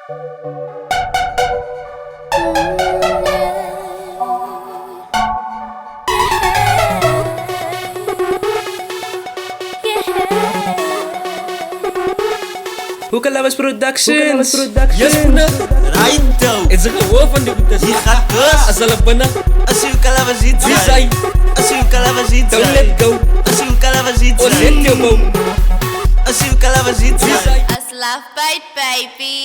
Hoekalabas Productions. Yes puna, right though. Het is een gewoon van de boetes. Je gaat dus. Als alle bannen, Als je kalabas ziet wie zijn. zijn? Als je kalabas ziet Don't zijn. let go. Als je kalabas ziet Oh, zijn. let go. Als je kalabas ziet Wie zijn. zijn? A love bite, baby.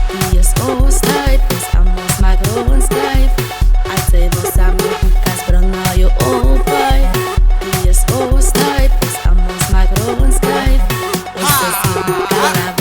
Y es ostaip, pues amos magron skype. Hacemos amigas, pero no yo opai. Y es ostaip, pues amos magron skype. Usted si calabas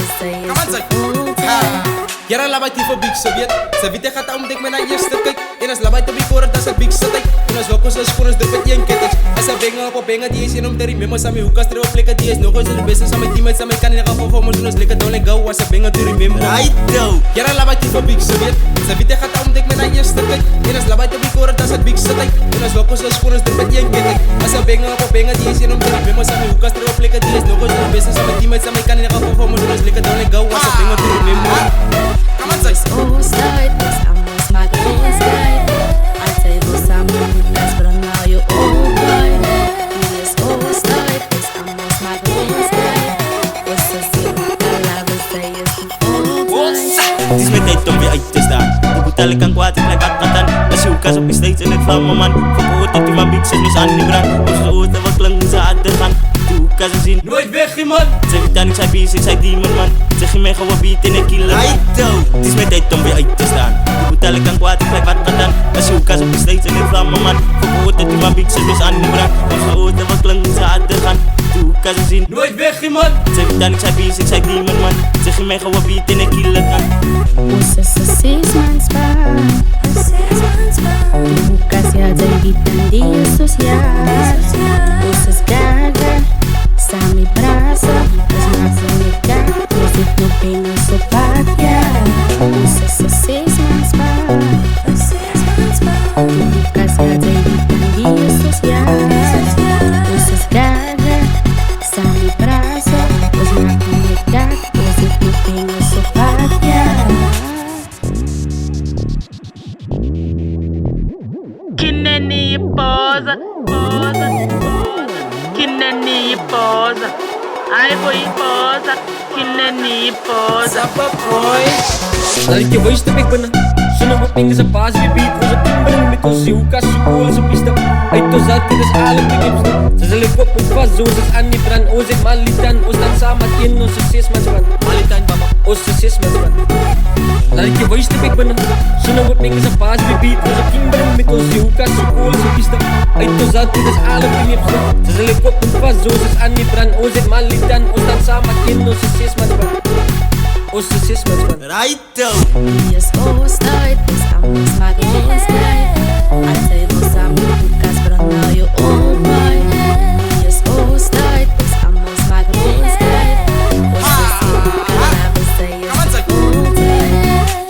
Jara labai tipe big Sovjet. Sa vite gaat om dik met een eerste kijk. En als labai te big hoor dat is big satay. En als wakos als voor ons druk met een ketting. Als een benga op benga die is in om te remember. Sa mi hoekas ter op plekken die is nog eens de beste. Sa mi teammates sa mi kan in de geval van ons lekker don't let go. Als een benga te remember. Right though. Jara labai tipe big Sovjet. Sa vite gaat om dik met een eerste kijk. En als labai te big hoor dat is big satay. En als wakos als voor ons druk met een ketting. Als een benga op benga die is in om te remember. Sa mi hoekas ter op plekken die is nog eens de beste. Sa mi teammates sa mi kan in de geval van ons lekker don't let go. Als een benga te remember. ostaip, pues amos magron skype. Hacemos amigas, pero no yo opai. Y es ostaip, pues amos magron skype. Usted si calabas Het is met tijd om weer uit te staan. De boetelle kan kwaad, ik blijf akatan. Als je hoekas op je steeds in het vlammen man. Verkoot dat u maar biedt, zet mis aan die brand. Onze oorten wat klanken ze aan de gang. De hoekas ze zien. Nooit weg man. Zeg je dan, ik zei beest, ik zei demon man. Zeg je mij gewoon beat in een killer man. Het is met tijd om weer uit te staan. De boetelle kan kwaad, ik blijf akatan. Als je hoekas op je steeds in het vlammen man. Verkoot dat u maar biedt, zet mis aan die brand. Onze oorten wat klanken ze aan de gang. De hoekas ze zien. Nooit weg man. Zeg je dan, ik zei beest, ik zei demon man. Zeg je mij gewoon beat in een killer man. Usa sa 6 months pa. Bukas ya David dan dia social. Usas gaga sa mi brazo. As mafunika, music no pino sopatia. Usa sa 6 months pa. Bukas ya David dan dia social. Usas gaga sa mi brazo. As mafunika, music no pino sopatia. Kineni posa, Kineni posa, ai boy posa, Kineni posa. Sapa boy. Laat je voice te big bannen. Zonne wat pingen zijn baas weer beat. Was het timberen met ons hoekas, zo cool, zo pista. Uit ons hart, dit is alle begipste. Ze zullen kop moet vast, zo is het aan die brand. Oos het malitan, oos dan samen in onze 6 mansman. Malitan mama, onze 6 mansman. Laat je voice te big bannen. Zonne wat pingen zijn baas weer beat. Was het timberen met ons hoekas, zo cool, zo pista. Uit ons hart, dit is alle begipste. Ze zullen kop moet vast, zo is het aan die brand. Oos het malitan, oos dan samen in onze 6 mansman. Onze 6 mansman. Right though. Y es ostaip, pues amos magron skype. Hacemos amigas, pero no yo opai. Y es ostaip, pues amos magron skype. Usted si calabas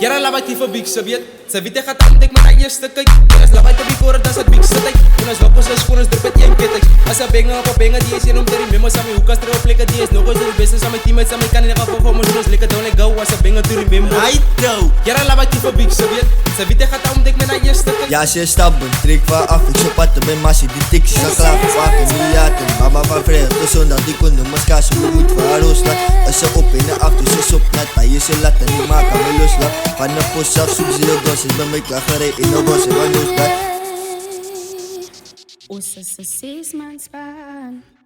Jara labai tipe big Sovjet. Sa vite gaat om dik met een eerste kijk. En als labai te big hoor dat is big satay. En als wakos als voor ons druk met een ketting. Als een benga op benga die is in om te remember. Sa mi hoekas ter op plekken die is nog eens de beste. Sa mi teammates sa mi kan in de geval van ons lekker don't let go. Als een benga te remember. Right though. Jara labai tipe big Sovjet. Sa vite gaat om dik met een eerste kijk. Ja, ze stappen, trek van af, ik zo patten bij massie, die tikjes gaan klaar voor vaker niet laten. Mama van vrijdag tot zondag, die konden maar schaatsen, we moeten van haar loslaat. Als ze op in de af, dus ze op net, bij je ze laten, niet maken me loslaat. Van de post af, zoek ze heel dos, ik ben mee klaar gereden in de bos, en van loslaat. Usa sa 6 months pa.